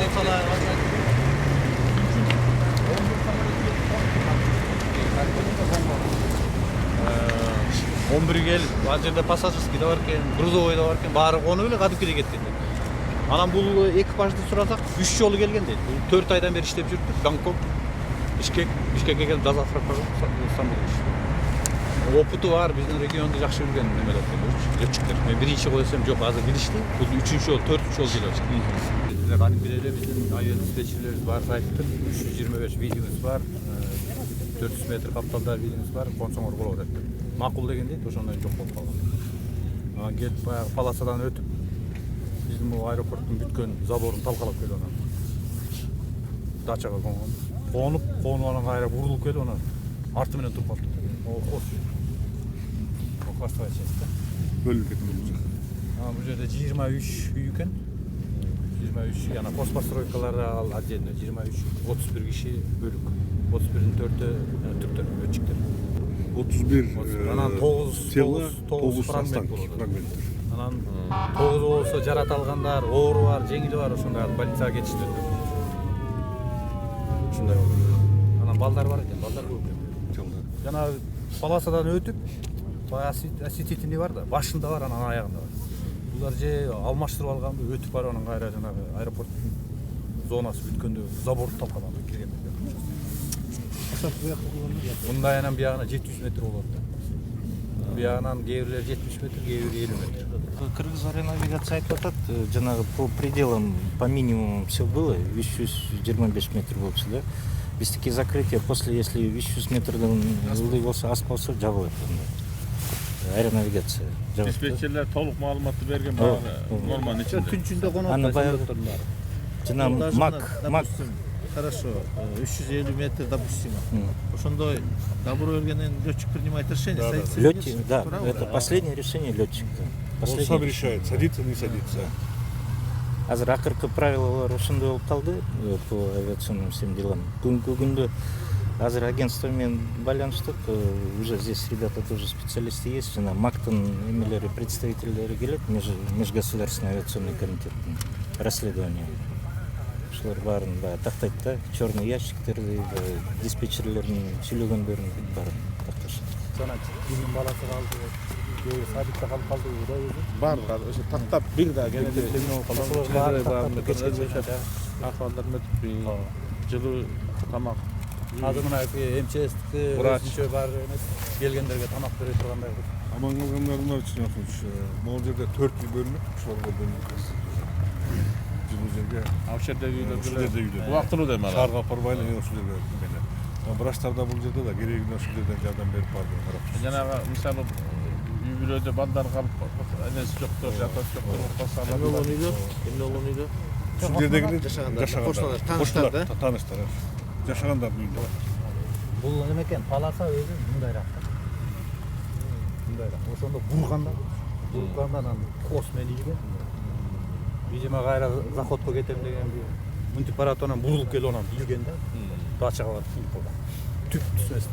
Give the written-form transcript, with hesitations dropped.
Ortalar var. 11 gel, ал жерде пассажирский да бар экен, грузовой да бар экен, баары конуп эле кадымкидей кеткен дейт. Анан бул экипажды сурасак 3 жолу келген дейт. 4 айдан бери иштеп жүрүп, Бангкок, Бишкекке келип дозаправка кылып Стамбулга. Опыту бар, биздин регионду жакшы билген немелер экен, летчиктер. Мен биринчи койсом жок, азыр билишти. Бул 3-чү жол, 4-чү жол келип. Кадымкидей эле биздин айыл диспетчерлерибиз бар, сайттыр. 325 видеобуз бар. 400 метр капталда видеобуз бар, консоңор болот деп. Макул дегендей, ошондой жок болуп калган. Анан келип баягы полосадан өтүп, биздин бул аэропорттун бүткөн заборун талкалап келип анан дачага конуп, анан кайра бурулуп келип анан арты менен туруп калды. Окастыга чейин да. Бөлүнүп кеткен. Бул жерде 23 үй экен. 23 жана постпостройкалар ал отдельно 23, 31 киши бөлүк. 31-ин 4-ө түрктөр, летчиктер. 31 анан 9 фрагменттер. Анан 9 болсо жарат алгандар, оору бар, жеңили бар, ошондой больницага кетиштир. Ушундай болду. Анан балдар бар экен, балдар көп экен. Жана полосадан өтүп, осветительный бар да, башында бар, анан аягында бар. Булар же алмаштырып алганбы, өтүп барып анан кайра жанагы аэропорттун зонасы бүткөндө забор талкаланып кирген. Мындай анан биягына 700 метр болот да. Биягынан кээ бирлер 70 метр, кээ бири 50 метр. Кыргыз авианавигация айтып атат, жанагы по пределам, по минимуму все было, 525 метр болчу да. Биздики закрытие после, если 500 метрден ылдый болсо, аз болсо жабылат. Аэронавигация. Диспетчерлер толук маалыматты берген баягы норманын ичинде. Түн ичинде конот. Аны баягы жана МАК Хорошо, 350 метров допустимо. Ошондой добро бергенден летчик принимает решение. Летчик, да, это последнее решение летчика. Он сам решает, садиться, не садиться. Азыр акыркы правилалар ошондой болуп калды по авиационным всем делам. Бүгүнкү күндө азыр агентство менен байланыштык, уже здесь ребята тоже специалисты есть, жана МАКтын эмелери, представительдери келет, межгосударственный авиационный комитеттин расследование. Ошолор баарын баягы тактайт да, черный ящиктерди, диспетчерлердин сүйлөгөндөрүн баарын такташат. Жана кимдин баласы калды, кээ садикте калып калдыбы да өзү. Бар, ошо тактап бир да кенеде акыбалдар өтүп, жылуу тамак. Азыр мына МЧСтики өзүнчө бар эмес, келгендерге тамак бере тургандай. Аман калгандарына үчүн могул жерде 4 үй бөлүнүп, ошолорго бөлүнүп. Жылуу жерге, Ал жердеги үйлөрдө үйлөр. Убактылуу демек. Шаарга апарбайлы, ошол жерге менен. Врачтар да бул жерде да керегинде ошол жерден жардам берип барды, карап. Жанагы мисалы үй бүлөдө балдар калып, энеси жоктор, жатат жоктор, отбасы алат. Эмне болгон үйдө? Ушул жердегилер жашагандар, таныштар да. Таныштар. Жашагандардын үйүндө. Бул неме экен, паласа өзү мындайраак да. Мындайраак. Ошондо бургандан анан кос менен ийген. Видимо, кайра заходко кетем деген бир мынтип барат, анан бурулуп келип анан ийген да. Дачага барып тийип калган. Түп түзмөс.